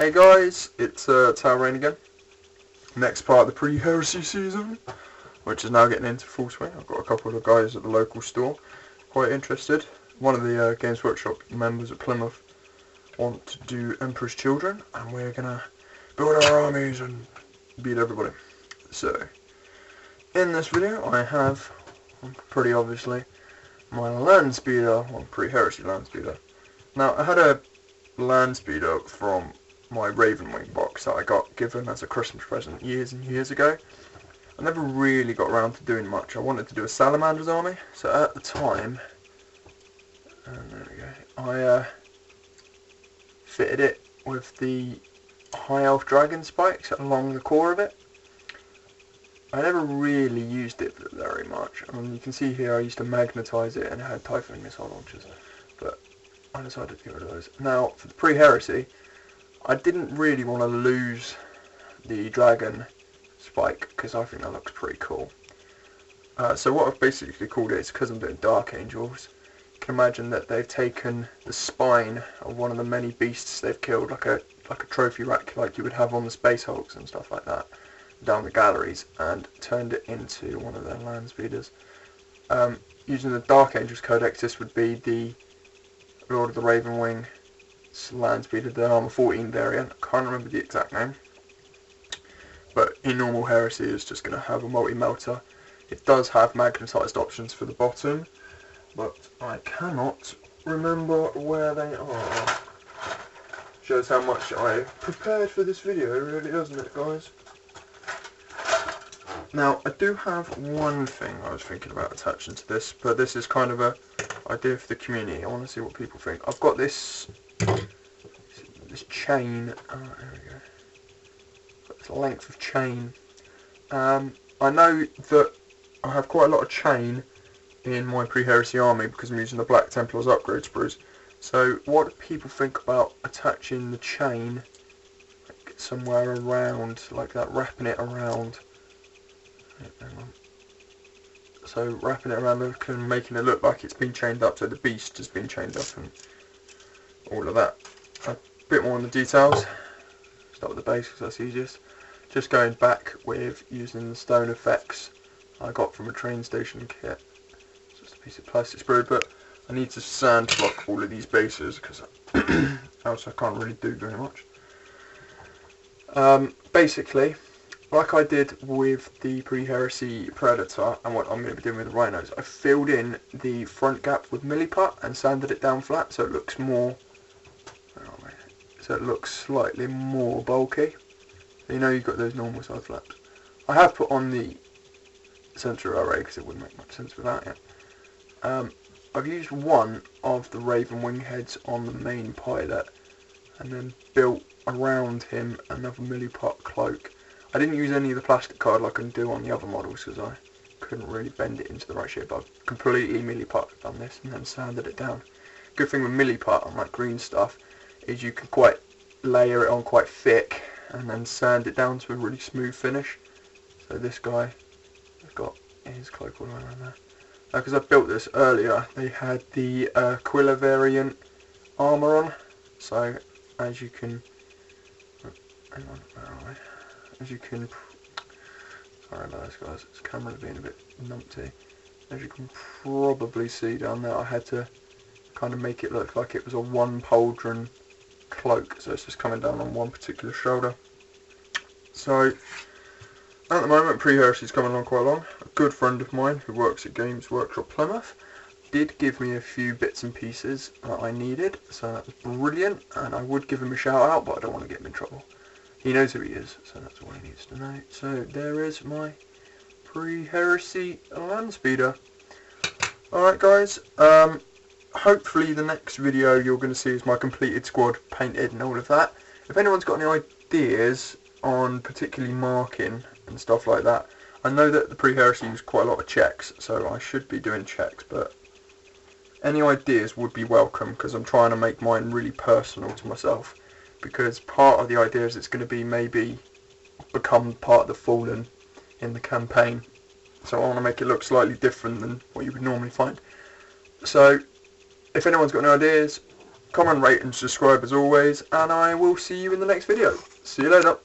Hey guys, it's Taurrain again. Next part of the Pre-Heresy season, which is now getting into full swing. I've got a couple of guys at the local store quite interested. One of the Games Workshop members at Plymouth want to do Emperor's Children, and we're gonna build our armies and beat everybody. So, in this video I have, pretty obviously, my Landspeeder, or Pre-Heresy Landspeeder. Now, I had a Landspeeder from my Ravenwing box that I got given as a Christmas present years and years ago. I never really got around to doing much. I wanted to do a Salamander's army, so at the time, and there we go, I fitted it with the High Elf Dragon spikes along the core of it. I never really used it very much. I mean, you can see here I used to magnetize it and it had Typhoon missile launchers, but I decided to get rid of those. Now, for the Pre-Heresy, I didn't really want to lose the dragon spike because I think that looks pretty cool. So what I've basically called it is, because I'm doing Dark Angels, you can imagine that they've taken the spine of one of the many beasts they've killed, like a trophy rack like you would have on the Space Hulks and stuff like that, down the galleries, and turned it into one of their Landspeeders. Using the Dark Angels Codex, this would be the Lord of the Ravenwing Landspeeder, the Armor 14 variant. I can't remember the exact name, but in normal Heresy it's just going to have a multi-melter. It does have magnetised options for the bottom, but I cannot remember where they are. Shows how much I prepared for this video, really, doesn't it, guys? Now, I do have one thing I was thinking about attaching to this, but this is kind of a idea for the community. I want to see what people think. I've got this chain. There we go. Got this length of chain. I know that I have quite a lot of chain in my Pre-Heresy army because I'm using the Black Templars upgrade sprues. So, what do people think about attaching the chain like somewhere around, like that, wrapping it around? Hang on. So wrapping it around and making it look like it's been chained up, so the beast has been chained up and all of that. A bit more on the details. Start with the base because that's easiest. Just going back with using the stone effects I got from a train station kit. It's just a piece of plastic sprue, but I need to sand block all of these bases because else I can't really do very much. Basically, like I did with the Pre-Heresy Predator and what I'm going to be doing with the Rhinos, I filled in the front gap with milliput and sanded it down flat so it looks more, so it looks slightly more bulky. You know, you've got those normal side flaps. I have put on the sensor array because it wouldn't make much sense without it. I've used one of the Ravenwing heads on the main pilot and then built around him another milliput cloak. I didn't use any of the plastic card like I can do on the other models because I couldn't really bend it into the right shape. I've completely milliput done this and then sanded it down. Good thing with milliput on like green stuff is you can quite layer it on quite thick and then sand it down to a really smooth finish. So this guy has got his cloak all the way around there. Because I built this earlier, they had the Aquila variant armour on. So as you can, hang on, where are we? As you can, sorry about this guys, this camera's being a bit numpty. As you can probably see down there, I had to kind of make it look like it was a one pauldron cloak, so it's just coming down on one particular shoulder. So, at the moment, Pre-Heresy is coming along quite long. A good friend of mine who works at Games Workshop Plymouth did give me a few bits and pieces that I needed, so that was brilliant, and I would give him a shout out, but I don't want to get him in trouble. He knows who he is, so that's all he needs to know. So there is my Pre-Heresy Landspeeder. Alright guys, hopefully the next video you're going to see is my completed squad, painted and all of that. If anyone's got any ideas on particularly marking and stuff like that, I know that the Pre-Heresy used quite a lot of checks, so I should be doing checks, but any ideas would be welcome because I'm trying to make mine really personal to myself. Because part of the idea is it's going to be maybe become part of the Fallen in the campaign. So I want to make it look slightly different than what you would normally find. So if anyone's got any ideas, comment, rate and subscribe as always, and I will see you in the next video. See you later.